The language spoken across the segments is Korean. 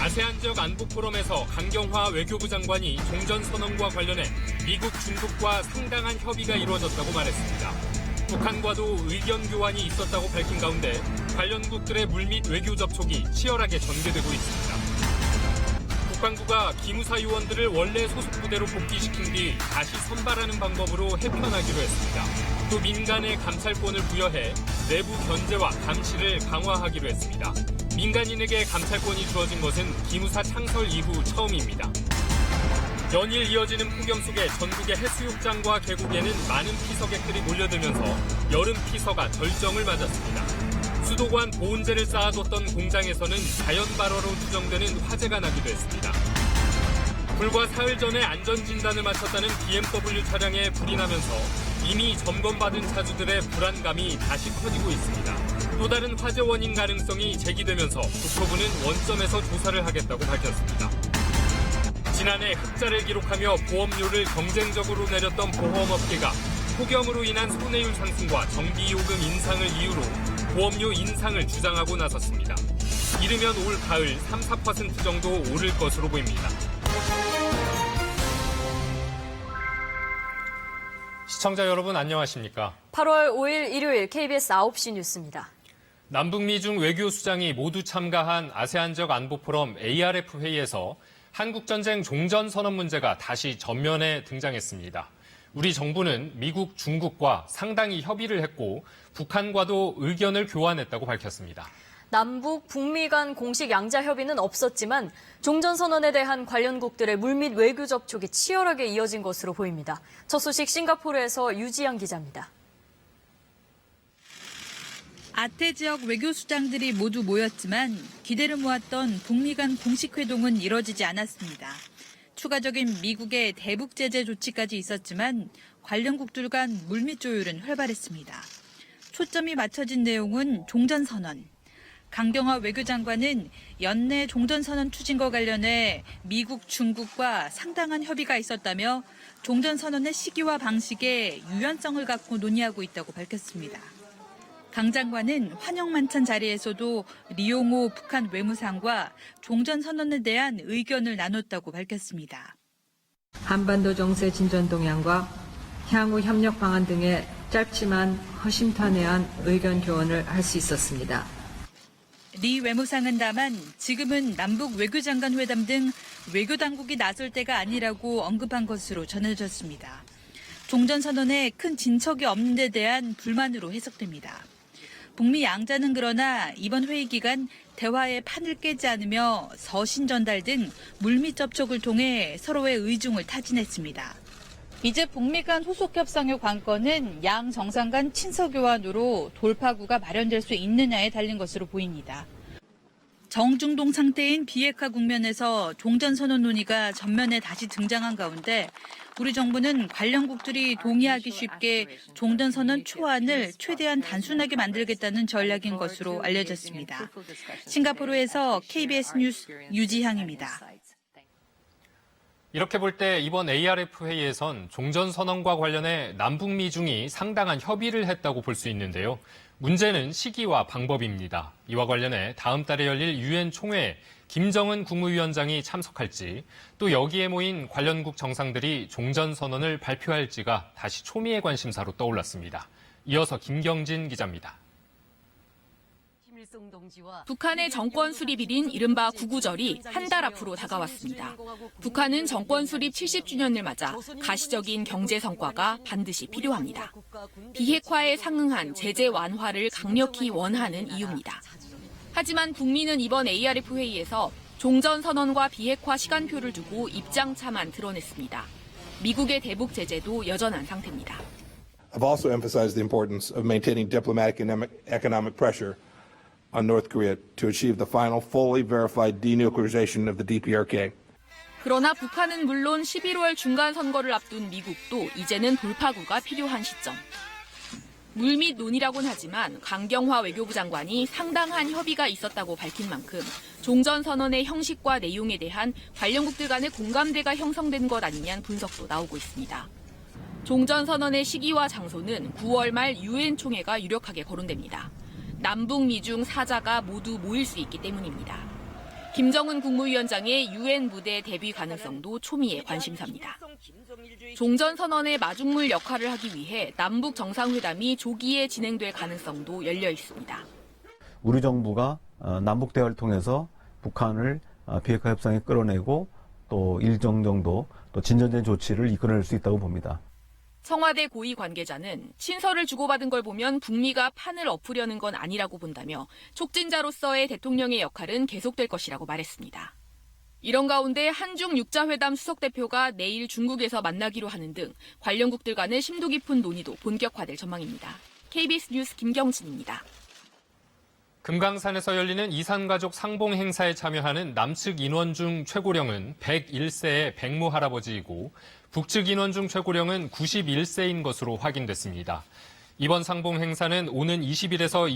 아세안 지역 안보 포럼에서 강경화 외교부 장관이 종전선언과 관련해 미국, 중국과 상당한 협의가 이루어졌다고 말했습니다. 북한과도 의견 교환이 있었다고 밝힌 가운데 관련국들의 물밑 외교 접촉이 치열하게 전개되고 있습니다. 국방부가 기무사 요원들을 원래 소속 부대로 복귀시킨 뒤 다시 선발하는 방법으로 해편하기로 했습니다. 또 민간에 감찰권을 부여해 내부 견제와 감시를 강화하기로 했습니다. 민간인에게 감찰권이 주어진 것은 기무사 창설 이후 처음입니다. 연일 이어지는 폭염 속에 전국의 해수욕장과 계곡에는 많은 피서객들이 몰려들면서 여름 피서가 절정을 맞았습니다. 수도관 보온재를 쌓아뒀던 공장에서는 자연 발화로 추정되는 화재가 나기도 했습니다. 불과 사흘 전에 안전진단을 마쳤다는 BMW 차량에 불이 나면서 이미 점검받은 차주들의 불안감이 다시 커지고 있습니다. 또 다른 화재 원인 가능성이 제기되면서 국토부는 원점에서 조사를 하겠다고 밝혔습니다. 지난해 흑자를 기록하며 보험료를 경쟁적으로 내렸던 보험업계가 폭염으로 인한 손해율 상승과 정비요금 인상을 이유로 보험료 인상을 주장하고 나섰습니다. 이르면 올 가을 3, 4% 정도 오를 것으로 보입니다. 시청자 여러분 안녕하십니까? 8월 5일 일요일 KBS 9시 뉴스입니다. 남북미 중 외교수장이 모두 참가한 아세안 지역 안보 포럼 ARF 회의에서 한국전쟁 종전선언 문제가 다시 전면에 등장했습니다. 우리 정부는 미국, 중국과 상당히 협의를 했고 북한과도 의견을 교환했다고 밝혔습니다. 남북, 북미 간 공식 양자 협의는 없었지만 종전선언에 대한 관련국들의 물밑 외교 접촉이 치열하게 이어진 것으로 보입니다. 첫 소식 싱가포르에서 유지영 기자입니다. 아태 지역 외교수장들이 모두 모였지만 기대를 모았던 북미 간 공식 회동은 이뤄지지 않았습니다. 추가적인 미국의 대북 제재 조치까지 있었지만 관련국들 간 물밑 조율은 활발했습니다. 초점이 맞춰진 내용은 종전선언. 강경화 외교장관은 연내 종전선언 추진과 관련해 미국, 중국과 상당한 협의가 있었다며 종전선언의 시기와 방식에 유연성을 갖고 논의하고 있다고 밝혔습니다. 강 장관은 환영만찬 자리에서도 리용호 북한 외무상과 종전선언에 대한 의견을 나눴다고 밝혔습니다. 한반도 정세 진전 동향과 향후 협력 방안 등의 짧지만 허심탄회한 의견 교환을 할 수 있었습니다. 리 외무상은 다만 지금은 남북 외교장관 회담 등 외교당국이 나설 때가 아니라고 언급한 것으로 전해졌습니다. 종전선언에 큰 진척이 없는 데 대한 불만으로 해석됩니다. 북미 양자는 그러나 이번 회의 기간 대화의 판을 깨지 않으며 서신 전달 등 물밑 접촉을 통해 서로의 의중을 타진했습니다. 이제 북미 간 후속 협상의 관건은 양 정상 간 친서 교환으로 돌파구가 마련될 수 있느냐에 달린 것으로 보입니다. 정중동 상태인 비핵화 국면에서 종전선언 논의가 전면에 다시 등장한 가운데 우리 정부는 관련국들이 동의하기 쉽게 종전선언 초안을 최대한 단순하게 만들겠다는 전략인 것으로 알려졌습니다. 싱가포르에서 KBS 뉴스 유지향입니다. 이렇게 볼 때 이번 ARF 회의에선 종전선언과 관련해 남북미 중이 상당한 협의를 했다고 볼 수 있는데요. 문제는 시기와 방법입니다. 이와 관련해 다음 달에 열릴 유엔 총회에 김정은 국무위원장이 참석할지 또 여기에 모인 관련국 정상들이 종전선언을 발표할지가 다시 초미의 관심사로 떠올랐습니다. 이어서 김경진 기자입니다. 북한의 정권 수립일인 이른바 구구절이 한 달 앞으로 다가왔습니다. 북한은 정권 수립 70주년을 맞아 가시적인 경제 성과가 반드시 필요합니다. 비핵화에 상응한 제재 완화를 강력히 원하는 이유입니다. 하지만 북미는 이번 ARF 회의에서 종전선언과 비핵화 시간표를 두고 입장차만 드러냈습니다. 미국의 대북 제재도 여전한 상태입니다. I've also emphasized the importance of maintaining diplomatic and economic pressure on North Korea to achieve the final fully verified denuclearization of the DPRK. 그러나 북한은 물론 11월 중간 선거를 앞둔 미국도 이제는 돌파구가 필요한 시점. 물밑 논의라고는 하지만 강경화 외교부 장관이 상당한 협의가 있었다고 밝힌 만큼 종전선언의 형식과 내용에 대한 관련국들 간의 공감대가 형성된 것 아니냐는 분석도 나오고 있습니다. 종전선언의 시기와 장소는 9월 말 유엔 총회가 유력하게 거론됩니다. 남북미 중 사자가 모두 모일 수 있기 때문입니다. 김정은 국무위원장의 유엔 무대 데뷔 가능성도 초미의 관심사입니다. 종전선언의 마중물 역할을 하기 위해 남북 정상회담이 조기에 진행될 가능성도 열려 있습니다. 우리 정부가 남북 대화를 통해서 북한을 비핵화 협상에 끌어내고 또 일정 정도 또 진전된 조치를 이끌어낼 수 있다고 봅니다. 청와대 고위 관계자는 친서를 주고받은 걸 보면 북미가 판을 엎으려는 건 아니라고 본다며 촉진자로서의 대통령의 역할은 계속될 것이라고 말했습니다. 이런 가운데 한중 6자 회담 수석 대표가 내일 중국에서 만나기로 하는 등 관련국들 간의 심도 깊은 논의도 본격화될 전망입니다. KBS 뉴스 김경진입니다. 금강산에서 열리는 이산가족 상봉 행사에 참여하는 남측 인원 중 최고령은 101세의 백모 할아버지이고 북측 인원 중 최고령은 91세인 것으로 확인됐습니다. 이번 상봉 행사는 오는 20일에서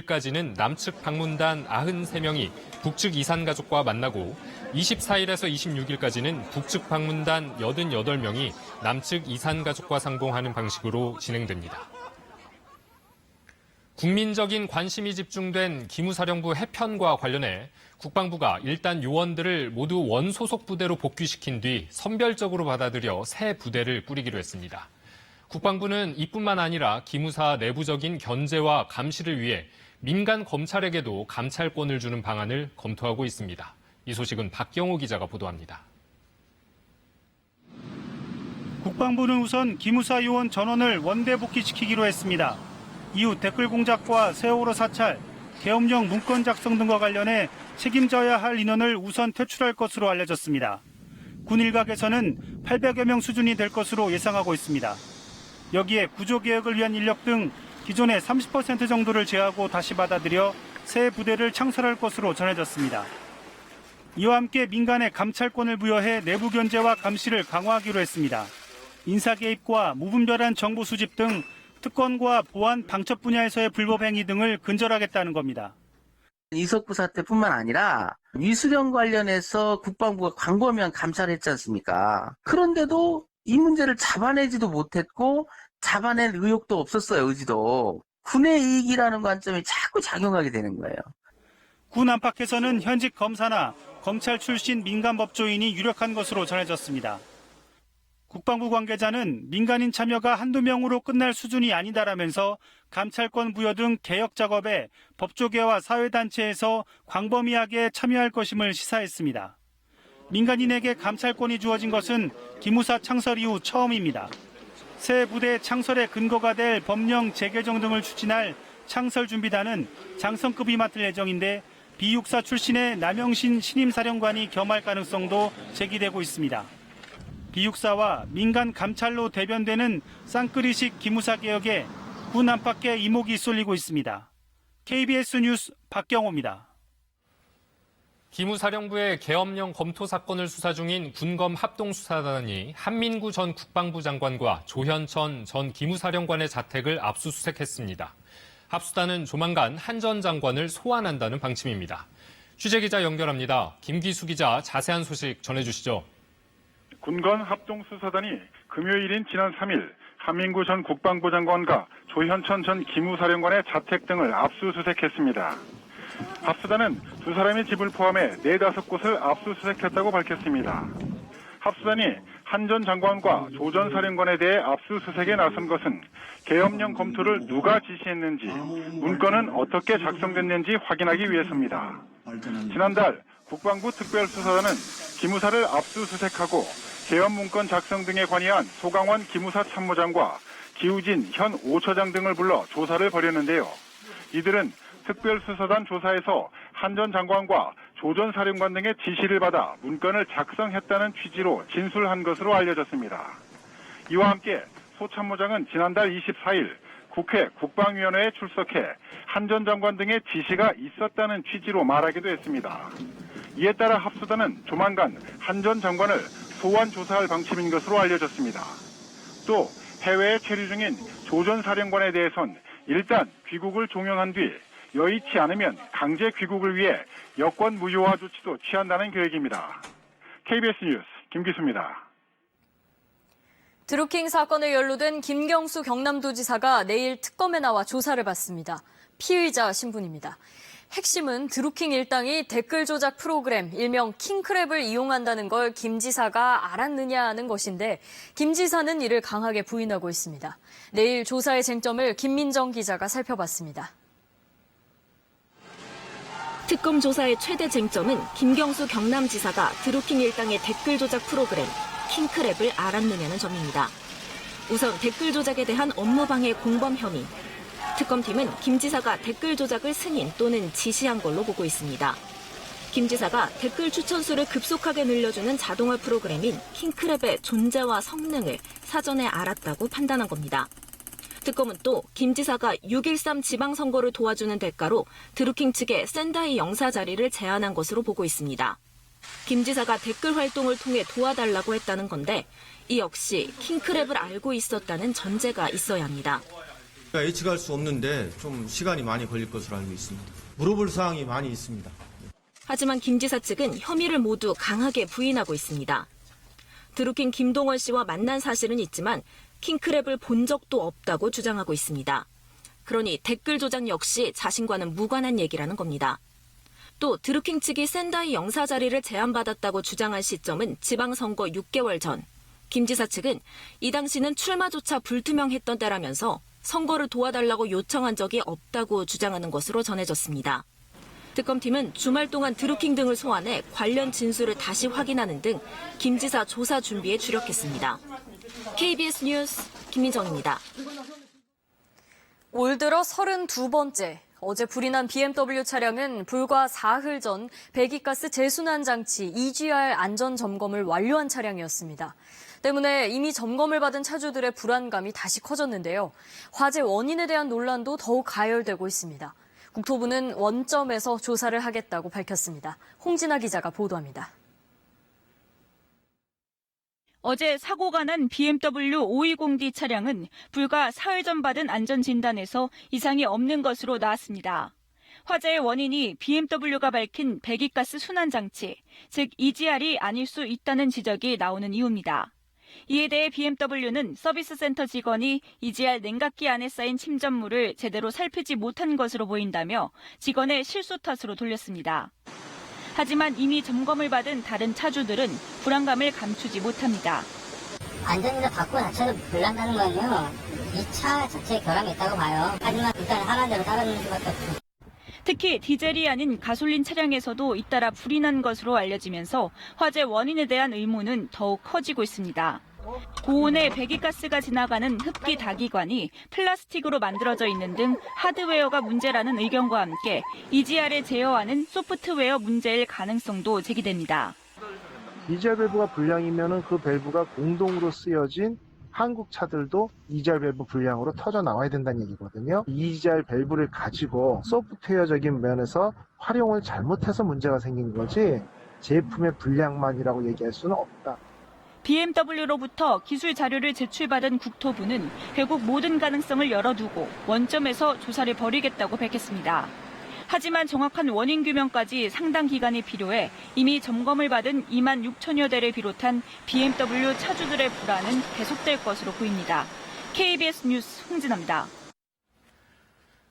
22일까지는 남측 방문단 93명이 북측 이산가족과 만나고 24일에서 26일까지는 북측 방문단 88명이 남측 이산가족과 상봉하는 방식으로 진행됩니다. 국민적인 관심이 집중된 기무사령부 해편과 관련해 국방부가 일단 요원들을 모두 원소속 부대로 복귀시킨 뒤 선별적으로 받아들여 새 부대를 꾸리기로 했습니다. 국방부는 이뿐만 아니라 기무사 내부적인 견제와 감시를 위해 민간 검찰에게도 감찰권을 주는 방안을 검토하고 있습니다. 이 소식은 박경호 기자가 보도합니다. 국방부는 우선 기무사 요원 전원을 원대 복귀시키기로 했습니다. 이후 댓글 공작과 세월호 사찰, 계엄령 문건 작성 등과 관련해 책임져야 할 인원을 우선 퇴출할 것으로 알려졌습니다. 군 일각에서는 800여 명 수준이 될 것으로 예상하고 있습니다. 여기에 구조개혁을 위한 인력 등 기존의 30% 정도를 제하고 다시 받아들여 새 부대를 창설할 것으로 전해졌습니다. 이와 함께 민간에 감찰권을 부여해 내부 견제와 감시를 강화하기로 했습니다. 인사 개입과 무분별한 정보 수집 등 특권과 보안 방첩 분야에서의 불법 행위 등을 근절하겠다는 겁니다. 이석구 사태뿐만 아니라 위수령 관련해서 국방부가 광범위한 감찰을 했지 않습니까? 그런데도 이 문제를 잡아내지도 못했고 잡아낼 의욕도 없었어요, 의지도. 군의 이익이라는 관점이 자꾸 작용하게 되는 거예요. 군 안팎에서는 현직 검사나 검찰 출신 민간 법조인이 유력한 것으로 전해졌습니다. 국방부 관계자는 민간인 참여가 한두 명으로 끝날 수준이 아니다라면서 감찰권 부여 등 개혁 작업에 법조계와 사회단체에서 광범위하게 참여할 것임을 시사했습니다. 민간인에게 감찰권이 주어진 것은 기무사 창설 이후 처음입니다. 새 부대 창설의 근거가 될 법령 재개정 등을 추진할 창설준비단은 장성급이 맡을 예정인데 비육사 출신의 남영신 신임사령관이 겸할 가능성도 제기되고 있습니다. 비육사와 민간 감찰로 대변되는 쌍끌이식 기무사 개혁에 군 안팎에 이목이 쏠리고 있습니다. KBS 뉴스 박경호입니다. 기무사령부의 계엄령 검토 사건을 수사 중인 군검 합동수사단이 한민구 전 국방부 장관과 조현천 전 기무사령관의 자택을 압수수색했습니다. 합수단은 조만간 한 전 장관을 소환한다는 방침입니다. 취재기자 연결합니다. 김기수 기자, 자세한 소식 전해주시죠. 군검 합동수사단이 금요일인 지난 3일 한민구 전 국방부 장관과 조현천 전 기무사령관의 자택 등을 압수수색했습니다. 합수단은 두 사람의 집을 포함해 4-5곳을 압수수색했다고 밝혔습니다. 합수단이 한 전 장관과 조 전 사령관에 대해 압수수색에 나선 것은 계엄령 검토를 누가 지시했는지, 문건은 어떻게 작성됐는지 확인하기 위해서입니다. 지난달 국방부 특별수사단은 기무사를 압수수색하고 계엄 문건 작성 등에 관여한 소강원 기무사 참모장과 기우진 현 5처장 등을 불러 조사를 벌였는데요. 이들은 특별수사단 조사에서 한 전 장관과 조 전 사령관 등의 지시를 받아 문건을 작성했다는 취지로 진술한 것으로 알려졌습니다. 이와 함께 소 참모장은 지난달 24일 국회 국방위원회에 출석해 한 전 장관 등의 지시가 있었다는 취지로 말하기도 했습니다. 이에 따라 합수단은 조만간 한 전 장관을 소환 조사할 방침인 것으로 알려졌습니다. 또 해외에 체류 중인 조 전 사령관에 대해선 일단 귀국을 종용한 뒤 여의치 않으면 강제 귀국을 위해 여권 무효화 조치도 취한다는 계획입니다. KBS 뉴스 김기수입니다. 드루킹 사건에 연루된 김경수 경남도지사가 내일 특검에 나와 조사를 받습니다. 피의자 신분입니다. 핵심은 드루킹 일당이 댓글 조작 프로그램 일명 킹크랩을 이용한다는 걸 김 지사가 알았느냐 하는 것인데 김 지사는 이를 강하게 부인하고 있습니다. 내일 조사의 쟁점을 김민정 기자가 살펴봤습니다. 특검 조사의 최대 쟁점은 김경수 경남지사가 드루킹 일당의 댓글 조작 프로그램 킹크랩을 알았느냐는 점입니다. 우선 댓글 조작에 대한 업무방해 공범 혐의. 특검팀은 김 지사가 댓글 조작을 승인 또는 지시한 걸로 보고 있습니다. 김 지사가 댓글 추천수를 급속하게 늘려주는 자동화 프로그램인 킹크랩의 존재와 성능을 사전에 알았다고 판단한 겁니다. 특검은 또 김 지사가 6.13 지방선거를 도와주는 대가로 드루킹 측에 샌다이 영사 자리를 제안한 것으로 보고 있습니다. 김 지사가 댓글 활동을 통해 도와달라고 했다는 건데 이 역시 킹크랩을 알고 있었다는 전제가 있어야 합니다. 예측할 수 없는데 좀 시간이 많이 걸릴 것으로 알고 있습니다. 물어볼 사항이 많이 있습니다. 하지만 김 지사 측은 혐의를 모두 강하게 부인하고 있습니다. 드루킹 김동원 씨와 만난 사실은 있지만 킹크랩을 본 적도 없다고 주장하고 있습니다. 그러니 댓글 조작 역시 자신과는 무관한 얘기라는 겁니다. 또 드루킹 측이 샌다이 영사 자리를 제안받았다고 주장한 시점은 지방선거 6개월 전. 김 지사 측은 이 당시는 출마조차 불투명했던 때라면서 선거를 도와달라고 요청한 적이 없다고 주장하는 것으로 전해졌습니다. 특검팀은 주말 동안 드루킹 등을 소환해 관련 진술을 다시 확인하는 등 김 지사 조사 준비에 주력했습니다. KBS 뉴스 김민정입니다. 올 들어 32번째. 어제 불이 난 BMW 차량은 불과 사흘 전 배기가스 재순환 장치 EGR 안전 점검을 완료한 차량이었습니다. 때문에 이미 점검을 받은 차주들의 불안감이 다시 커졌는데요. 화재 원인에 대한 논란도 더욱 가열되고 있습니다. 국토부는 원점에서 조사를 하겠다고 밝혔습니다. 홍진아 기자가 보도합니다. 어제 사고가 난 BMW 520D 차량은 불과 사흘 전 받은 안전진단에서 이상이 없는 것으로 나왔습니다. 화재의 원인이 BMW가 밝힌 배기가스 순환장치, 즉 EGR이 아닐 수 있다는 지적이 나오는 이유입니다. 이에 대해 BMW는 서비스 센터 직원이 EGR 냉각기 안에 쌓인 침전물을 제대로 살피지 못한 것으로 보인다며 직원의 실수 탓으로 돌렸습니다. 하지만 이미 점검을 받은 다른 차주들은 불안감을 감추지 못합니다. 안전이나 바꾸 자체로 불난다는 건요, 이 차 자체에 결함이 있다고 봐요. 하지만 일단 하라는 대로 따르는 수밖에 없습니다. 특히 디젤이 아닌 가솔린 차량에서도 잇따라 불이 난 것으로 알려지면서 화재 원인에 대한 의문은 더욱 커지고 있습니다. 고온의 배기가스가 지나가는 흡기 다기관이 플라스틱으로 만들어져 있는 등 하드웨어가 문제라는 의견과 함께 EGR을 제어하는 소프트웨어 문제일 가능성도 제기됩니다. EGR 밸브가 불량이면 그 밸브가 공동으로 쓰여진 한국 차들도 EGR 밸브 불량으로 터져 나와야 된다는 얘기거든요. EGR 밸브를 가지고 소프트웨어적인 면에서 활용을 잘못해서 문제가 생긴 거지 제품의 불량만이라고 얘기할 수는 없다. BMW로부터 기술 자료를 제출받은 국토부는 결국 모든 가능성을 열어두고 원점에서 조사를 벌이겠다고 밝혔습니다. 하지만 정확한 원인 규명까지 상당 기간이 필요해 이미 점검을 받은 2만 6천여 대를 비롯한 BMW 차주들의 불안은 계속될 것으로 보입니다. KBS 뉴스 홍진아입니다.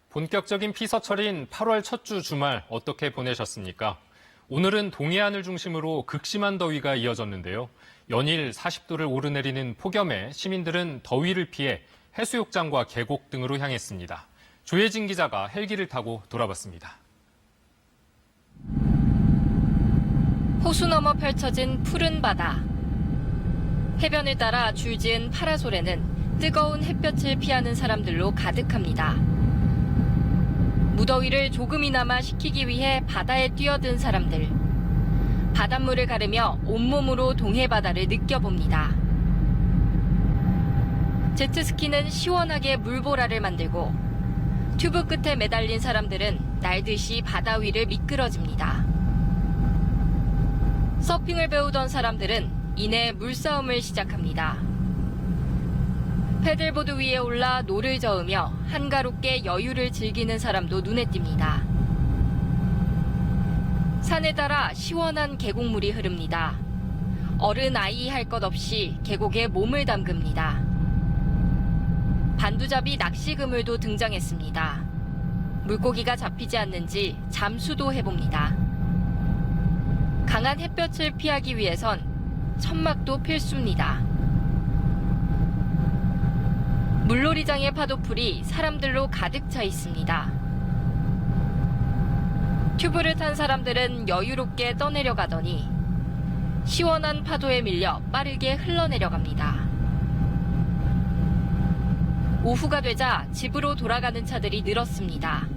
본격적인 피서철인 8월 첫 주 주말 어떻게 보내셨습니까? 오늘은 동해안을 중심으로 극심한 더위가 이어졌는데요. 연일 40도를 오르내리는 폭염에 시민들은 더위를 피해 해수욕장과 계곡 등으로 향했습니다. 조혜진 기자가 헬기를 타고 돌아봤습니다. 호수 너머 펼쳐진 푸른 바다. 해변을 따라 줄지은 파라솔에는 뜨거운 햇볕을 피하는 사람들로 가득합니다. 무더위를 조금이나마 식히기 위해 바다에 뛰어든 사람들. 바닷물을 가르며 온몸으로 동해 바다를 느껴봅니다. 제트스키는 시원하게 물보라를 만들고 튜브 끝에 매달린 사람들은 날듯이 바다 위를 미끄러집니다. 서핑을 배우던 사람들은 이내 물싸움을 시작합니다. 패들보드 위에 올라 노를 저으며 한가롭게 여유를 즐기는 사람도 눈에 띕니다. 산에 따라 시원한 계곡물이 흐릅니다. 어른 아이 할 것 없이 계곡에 몸을 담급니다. 반두잡이 낚시 그물도 등장했습니다. 물고기가 잡히지 않는지 잠수도 해봅니다. 강한 햇볕을 피하기 위해선 천막도 필수입니다. 물놀이장의 파도풀이 사람들로 가득 차 있습니다. 튜브를 탄 사람들은 여유롭게 떠내려가더니 시원한 파도에 밀려 빠르게 흘러내려갑니다. 오후가 되자 집으로 돌아가는 차들이 늘었습니다.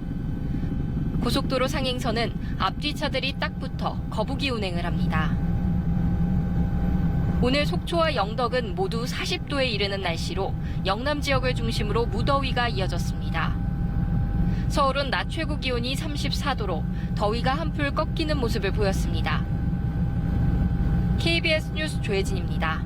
고속도로 상행선은 앞뒤 차들이 딱 붙어 거북이 운행을 합니다. 오늘 속초와 영덕은 모두 40도에 이르는 날씨로 영남 지역을 중심으로 무더위가 이어졌습니다. 서울은 낮 최고 기온이 34도로 더위가 한풀 꺾이는 모습을 보였습니다. KBS 뉴스 조혜진입니다.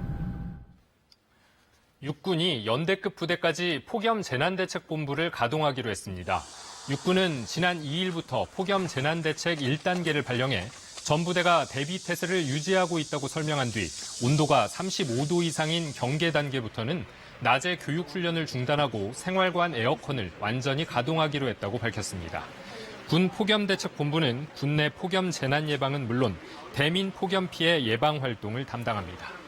육군이 연대급 부대까지 폭염 재난대책본부를 가동하기로 했습니다. 육군은 지난 2일부터 폭염 재난대책 1단계를 발령해 전 부대가 대비 태세를 유지하고 있다고 설명한 뒤 온도가 35도 이상인 경계 단계부터는 낮에 교육훈련을 중단하고 생활관 에어컨을 완전히 가동하기로 했다고 밝혔습니다. 군 폭염대책본부는 군내 폭염 재난 예방은 물론 대민 폭염 피해 예방 활동을 담당합니다.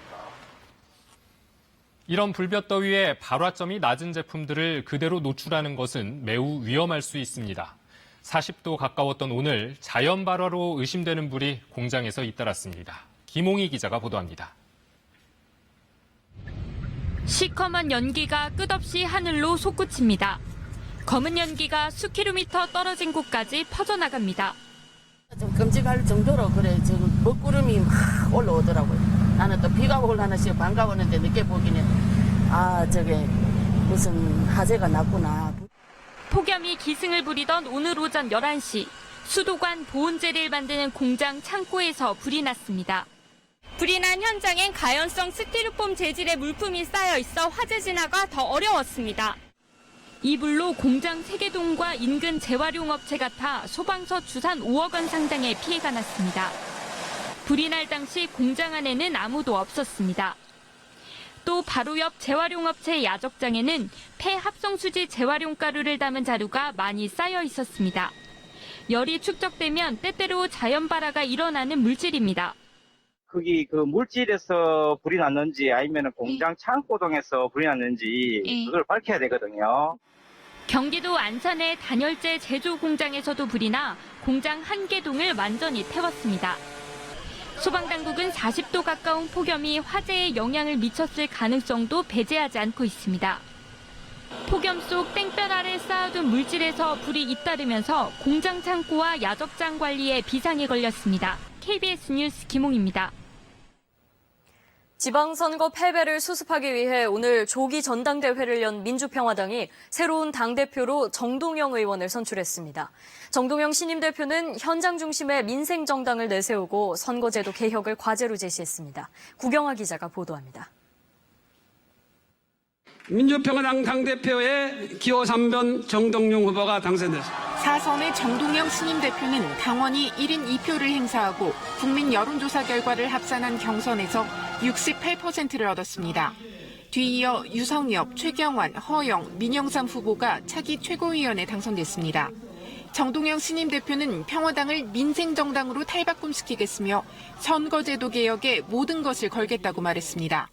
이런 불볕더위에 발화점이 낮은 제품들을 그대로 노출하는 것은 매우 위험할 수 있습니다. 40도 가까웠던 오늘 자연 발화로 의심되는 불이 공장에서 잇따랐습니다. 김홍희 기자가 보도합니다. 시커먼 연기가 끝없이 하늘로 솟구칩니다. 검은 연기가 수킬로미터 떨어진 곳까지 퍼져나갑니다. 좀 끔찍할 정도로 그래 지금 먹구름이 막 올라오더라고요. 나는 또 비가 올라나 싶어 반가웠는데 늦게 보기는 저게 무슨 화재가 났구나. 폭염이 기승을 부리던 오늘 오전 11시 수도관 보온젤을 만드는 공장 창고에서 불이 났습니다. 불이 난 현장엔 가연성 스티로폼 재질의 물품이 쌓여 있어 화재 진화가 더 어려웠습니다. 이 불로 공장 3개 인근 재활용업체가 타 소방서 주산 5억 원 상당의 피해가 났습니다. 불이 날 당시 공장 안에는 아무도 없었습니다. 또 바로 옆 재활용업체 야적장에는 폐합성수지 재활용 가루를 담은 자루가 많이 쌓여 있었습니다. 열이 축적되면 때때로 자연 발화가 일어나는 물질입니다. 거기 그 물질에서 불이 났는지 아니면 공장 창고동에서 불이 났는지 그걸 밝혀야 되거든요. 경기도 안산의 단열재 제조 공장에서도 불이 나 공장 한 개동을 완전히 태웠습니다. 소방당국은 40도 가까운 폭염이 화재에 영향을 미쳤을 가능성도 배제하지 않고 있습니다. 폭염 속 땡볕 아래 쌓아둔 물질에서 불이 잇따르면서 공장 창고와 야적장 관리에 비상이 걸렸습니다. KBS 뉴스 김홍입니다. 지방선거 패배를 수습하기 위해 오늘 조기 전당대회를 연 민주평화당이 새로운 당대표로 정동영 의원을 선출했습니다. 정동영 신임 대표는 현장 중심의 민생정당을 내세우고 선거제도 개혁을 과제로 제시했습니다. 구경화 기자가 보도합니다. 민주평화당 당대표의 기호 3번 정동영 후보가 당선됐습니다. 4선의 정동영 신임 대표는 당원이 1인 2표를 행사하고 국민 여론조사 결과를 합산한 경선에서 68%를 얻었습니다. 뒤이어 유성엽, 최경환, 허영, 민영삼 후보가 차기 최고위원에 당선됐습니다. 정동영 신임 대표는 평화당을 민생정당으로 탈바꿈시키겠으며 선거제도 개혁에 모든 것을 걸겠다고 말했습니다.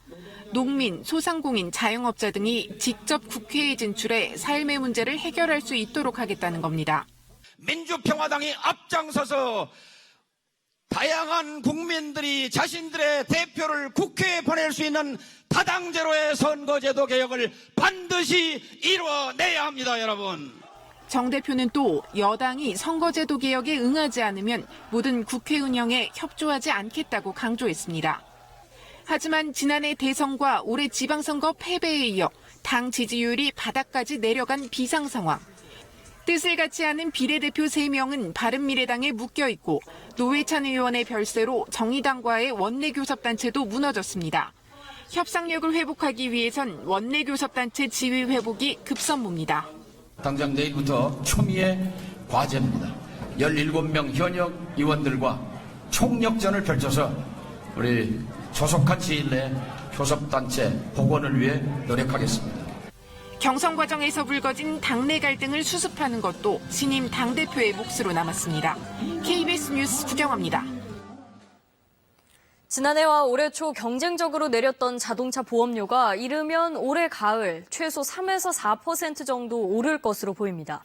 농민, 소상공인, 자영업자 등이 직접 국회에 진출해 삶의 문제를 해결할 수 있도록 하겠다는 겁니다. 민주평화당이 앞장서서 다양한 국민들이 자신들의 대표를 국회에 보낼 수 있는 다당제로의 선거제도 개혁을 반드시 이루어내야 합니다, 여러분. 정 대표는 또 여당이 선거제도 개혁에 응하지 않으면 모든 국회 운영에 협조하지 않겠다고 강조했습니다. 하지만 지난해 대선과 올해 지방선거 패배에 이어 당 지지율이 바닥까지 내려간 비상 상황. 뜻을 같이 하는 비례대표 3명은 바른미래당에 묶여있고 노회찬 의원의 별세로 정의당과의 원내교섭단체도 무너졌습니다. 협상력을 회복하기 위해선 원내교섭단체 지위 회복이 급선무입니다. 당장 내일부터 초미의 과제입니다. 17명 현역 의원들과 총력전을 펼쳐서 우리 조속한 지일 내 교섭단체 복원을 위해 노력하겠습니다. 경선 과정에서 불거진 당내 갈등을 수습하는 것도 신임 당대표의 몫으로 남았습니다. KBS 뉴스 구경합니다. 지난해와 올해 초 경쟁적으로 내렸던 자동차 보험료가 이르면 올해 가을 최소 3에서 4% 정도 오를 것으로 보입니다.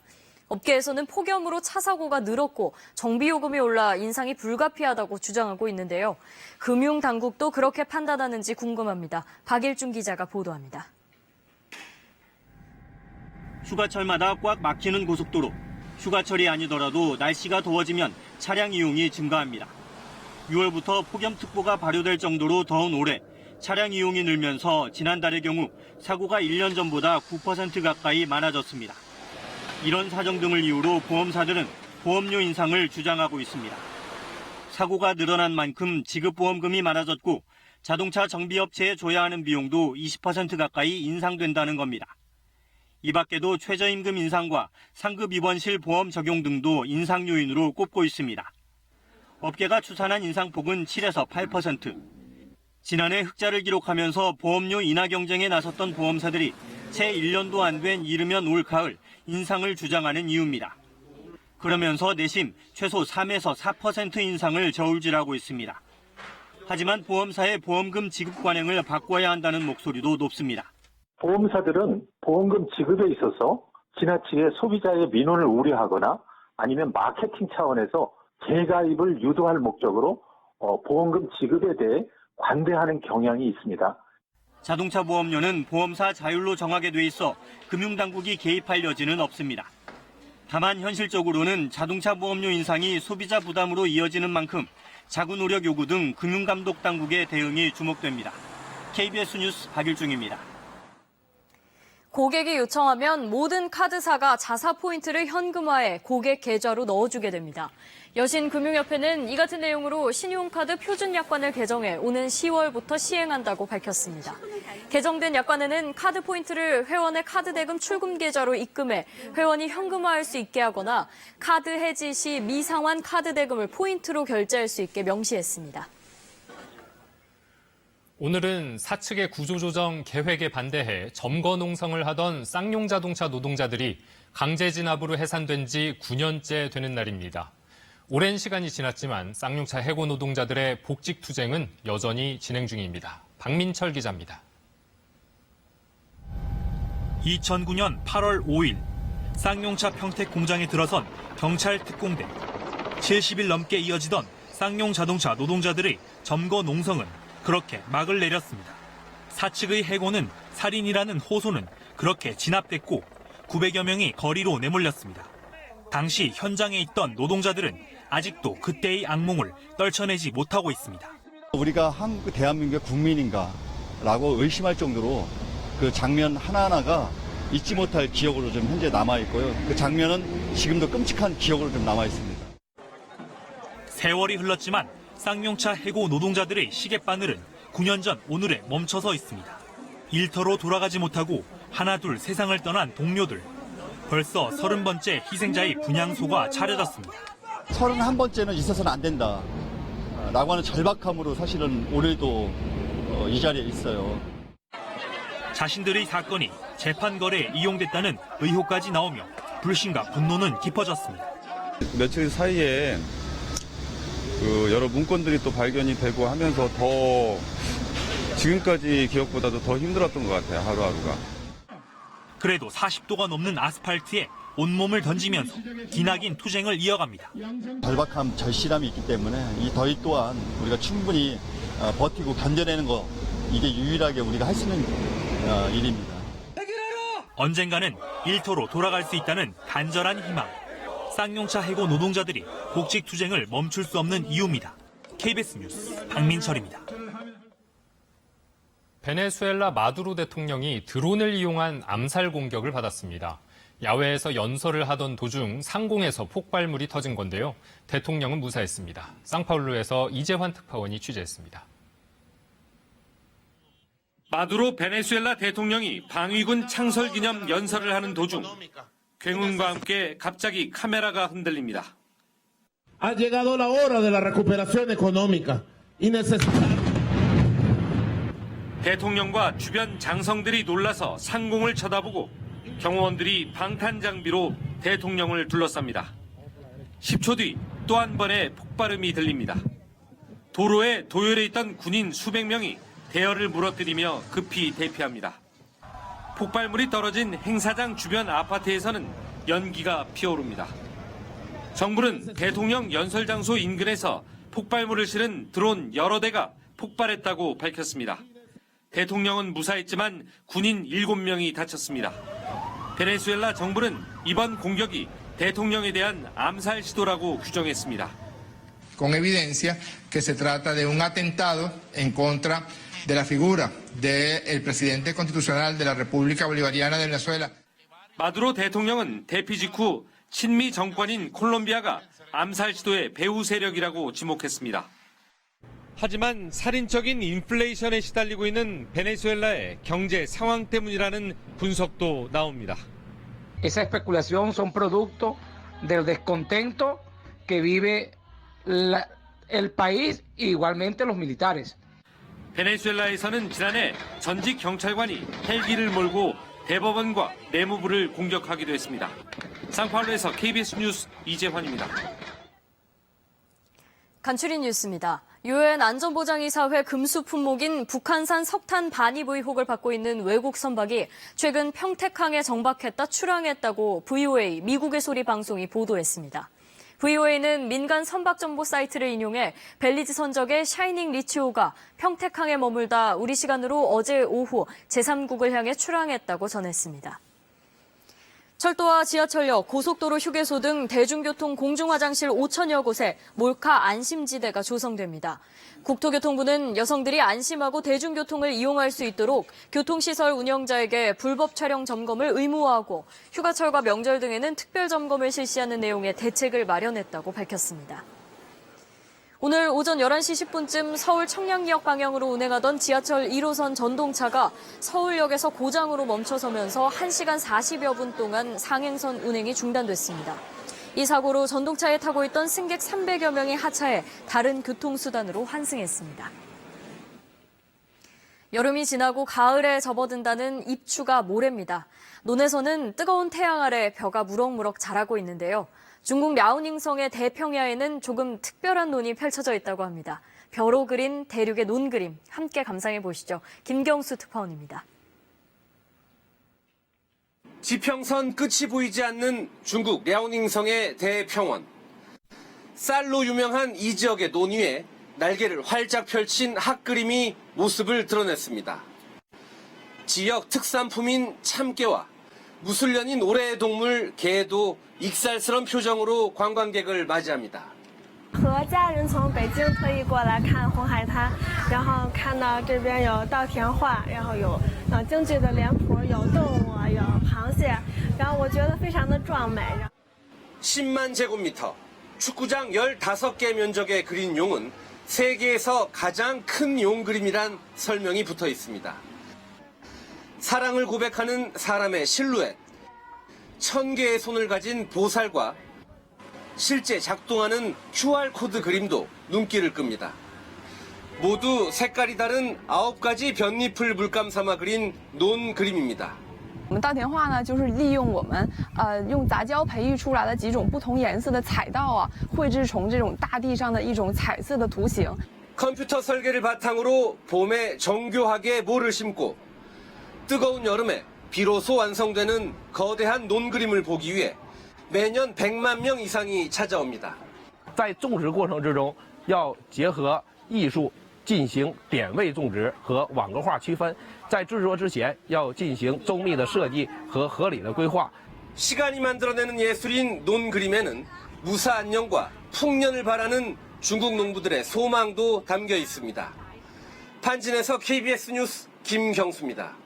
업계에서는 폭염으로 차 사고가 늘었고 정비요금이 올라 인상이 불가피하다고 주장하고 있는데요. 금융당국도 그렇게 판단하는지 궁금합니다. 박일중 기자가 보도합니다. 휴가철마다 꽉 막히는 고속도로. 휴가철이 아니더라도 날씨가 더워지면 차량 이용이 증가합니다. 6월부터 폭염특보가 발효될 정도로 더운 올해 차량 이용이 늘면서 지난달의 경우 사고가 1년 전보다 9% 가까이 많아졌습니다. 이런 사정 등을 이유로 보험사들은 보험료 인상을 주장하고 있습니다. 사고가 늘어난 만큼 지급보험금이 많아졌고 자동차 정비업체에 줘야 하는 비용도 20% 가까이 인상된다는 겁니다. 이 밖에도 최저임금 인상과 상급 입원실 보험 적용 등도 인상 요인으로 꼽고 있습니다. 업계가 추산한 인상폭은 7에서 8%. 지난해 흑자를 기록하면서 보험료 인하 경쟁에 나섰던 보험사들이 채 1년도 안 된 이르면 올 가을 인상을 주장하는 이유입니다. 그러면서 내심 최소 3에서 4% 인상을 저울질하고 있습니다. 하지만 보험사의 보험금 지급 관행을 바꿔야 한다는 목소리도 높습니다. 보험사들은 보험금 지급에 있어서 지나치게 소비자의 민원을 우려하거나 아니면 마케팅 차원에서 재가입을 유도할 목적으로 보험금 지급에 대해 관대하는 경향이 있습니다. 자동차 보험료는 보험사 자율로 정하게 돼 있어 금융당국이 개입할 여지는 없습니다. 다만 현실적으로는 자동차 보험료 인상이 소비자 부담으로 이어지는 만큼 자구 노력 요구 등 금융감독 당국의 대응이 주목됩니다. KBS 뉴스 박일중입니다. 고객이 요청하면 모든 카드사가 자사 포인트를 현금화해 고객 계좌로 넣어주게 됩니다. 여신금융협회는 이 같은 내용으로 신용카드 표준 약관을 개정해 오는 10월부터 시행한다고 밝혔습니다. 개정된 약관에는 카드 포인트를 회원의 카드 대금 출금 계좌로 입금해 회원이 현금화할 수 있게 하거나 카드 해지 시 미상환 카드 대금을 포인트로 결제할 수 있게 명시했습니다. 오늘은 사측의 구조조정 계획에 반대해 점거 농성을 하던 쌍용자동차 노동자들이 강제 진압으로 해산된 지 9년째 되는 날입니다. 오랜 시간이 지났지만 쌍용차 해고 노동자들의 복직 투쟁은 여전히 진행 중입니다. 박민철 기자입니다. 2009년 8월 5일 쌍용차 평택 공장에 들어선 경찰 특공대. 70일 넘게 이어지던 쌍용자동차 노동자들의 점거 농성은 그렇게 막을 내렸습니다. 사측의 해고는 살인이라는 호소는 그렇게 진압됐고 900여 명이 거리로 내몰렸습니다. 당시 현장에 있던 노동자들은 아직도 그때의 악몽을 떨쳐내지 못하고 있습니다. 우리가 한국 대한민국의 국민인가라고 의심할 정도로 그 장면 하나하나가 잊지 못할 기억으로 좀 현재 남아있고요. 그 장면은 지금도 끔찍한 기억으로 좀 남아있습니다. 세월이 흘렀지만 쌍용차 해고 노동자들의 시계바늘은 9년 전 오늘에 멈춰서 있습니다. 일터로 돌아가지 못하고 하나둘 세상을 떠난 동료들. 벌써 30번째 희생자의 분향소가 차려졌습니다. 31번째는 있어서는 안 된다 라고 하는 절박함으로 사실은 올해도 이 자리에 있어요. 자신들의 사건이 재판거래에 이용됐다는 의혹까지 나오며 불신과 분노는 깊어졌습니다. 며칠 사이에 여러 문건들이 또 발견이 되고 하면서 더 지금까지 기억보다도 더 힘들었던 것 같아요, 하루하루가. 그래도 40도가 넘는 아스팔트에 온몸을 던지면서 기나긴 투쟁을 이어갑니다. 절박함, 절실함이 있기 때문에 이 더위 또한 우리가 충분히 버티고 견뎌내는 거 이게 유일하게 우리가 할 수 있는 일입니다. 언젠가는 일터로 돌아갈 수 있다는 간절한 희망. 쌍용차 해고 노동자들이 복직 투쟁을 멈출 수 없는 이유입니다. KBS 뉴스 박민철입니다. 베네수엘라 마두로 대통령이 드론을 이용한 암살 공격을 받았습니다. 야외에서 연설을 하던 도중 상공에서 폭발물이 터진 건데요. 대통령은 무사했습니다. 상파울루에서 이재환 특파원이 취재했습니다. 마두로 베네수엘라 대통령이 방위군 창설 기념 연설을 하는 도중 굉음과 함께 갑자기 카메라가 흔들립니다. Ha llegado la hora de la recuperación económica y necesitamos. 대통령과 주변 장성들이 놀라서 상공을 쳐다보고 경호원들이 방탄 장비로 대통령을 둘러쌉니다. 10초 뒤 또 한 번의 폭발음이 들립니다. 도로에 도열해 있던 군인 수백 명이 대열을 무너뜨리며 급히 대피합니다. 폭발물이 떨어진 행사장 주변 아파트에서는 연기가 피어오릅니다. 정부는 대통령 연설 장소 인근에서 폭발물을 실은 드론 여러 대가 폭발했다고 밝혔습니다. 대통령은 무사했지만 군인 7명이 다쳤습니다. 베네수엘라 정부는 이번 공격이 대통령에 대한 암살 시도라고 규정했습니다. Con evidencia que se trata de un atentado en contra de la figura del presidente constitucional de la República Bolivariana de Venezuela. 마두로 대통령은 대피 직후 친미 정권인 콜롬비아가 암살 시도의 배후 세력이라고 지목했습니다. 하지만 살인적인 인플레이션에 시달리고 있는 베네수엘라의 경제 상황 때문이라는 분석도 나옵니다. Esa especulación son producto del descontento que vive el país y igualmente los militares. 베네수엘라에서는 지난해 전직 경찰관이 헬기를 몰고 대법원과 내무부를 공격하기도 했습니다. 상파울루에서 KBS 뉴스 이재환입니다. 간추린 뉴스입니다. 유엔 안전보장이사회 금수 품목인 북한산 석탄 반입 의혹을 받고 있는 외국 선박이 최근 평택항에 정박했다 출항했다고 VOA 미국의 소리 방송이 보도했습니다. VOA는 민간 선박 정보 사이트를 인용해 벨리즈 선적의 샤이닝 리치오가 평택항에 머물다 우리 시간으로 어제 오후 제3국을 향해 출항했다고 전했습니다. 철도와 지하철역, 고속도로 휴게소 등 대중교통 공중화장실 5천여 곳에 몰카 안심지대가 조성됩니다. 국토교통부는 여성들이 안심하고 대중교통을 이용할 수 있도록 교통시설 운영자에게 불법 촬영 점검을 의무화하고 휴가철과 명절 등에는 특별 점검을 실시하는 내용의 대책을 마련했다고 밝혔습니다. 오늘 오전 11시 10분쯤 서울 청량리역 방향으로 운행하던 지하철 1호선 전동차가 서울역에서 고장으로 멈춰서면서 1시간 40여 분 동안 상행선 운행이 중단됐습니다. 이 사고로 전동차에 타고 있던 승객 300여 명이 하차해 다른 교통수단으로 환승했습니다. 여름이 지나고 가을에 접어든다는 입추가 모레입니다. 논에서는 뜨거운 태양 아래 벼가 무럭무럭 자라고 있는데요. 중국 랴오닝성의 대평야에는 조금 특별한 논이 펼쳐져 있다고 합니다. 벼로 그린 대륙의 논 그림 함께 감상해 보시죠. 김경수 특파원입니다. 지평선 끝이 보이지 않는 중국 랴오닝성의 대평원. 쌀로 유명한 이 지역의 논 위에 날개를 활짝 펼친 핫그림이 모습을 드러냈습니다. 지역 특산품인 참깨와 무술년인 올해의 동물 개도 익살스러운 표정으로 관광객을 맞이합니다. 和家人从北京特意过来看红海滩，然后看到这边有稻田画，然后有京剧的脸谱，有动物，有螃蟹，然后我觉得非常的壮美。 10만 제곱미터, 축구장 15개 면적의 그린 용은 세계에서 가장 큰 용 그림이란 설명이 붙어 있습니다. 사랑을 고백하는 사람의 실루엣, 1000개의 손을 가진 보살과 실제 작동하는 QR코드 그림도 눈길을 끕니다. 모두 색깔이 다른 9가지 뼘잎을 물감 삼아 그린 논 그림입니다. 我们稻田画呢，就是利用我们用杂交培育出来的几种不同颜色的彩稻啊，绘制成这种大地上的一种彩色的图形。 컴퓨터 설계를 바탕으로 봄에 정교하게 모를 심고 뜨거운 여름에 비로소 완성되는 거대한 논 그림을 보기 위해 매년 100만 명 이상이 찾아옵니다. 在种植过程之中，要结合艺术进行点位种植和网格化区分。在制作之前，要进行周密的设计和合理的规划。 시간이 만들어내는 예술인 논 그림에는 무사 안녕과 풍년을 바라는 중국 농부들의 소망도 담겨 있습니다. 판진에서 KBS 뉴스 김경수입니다.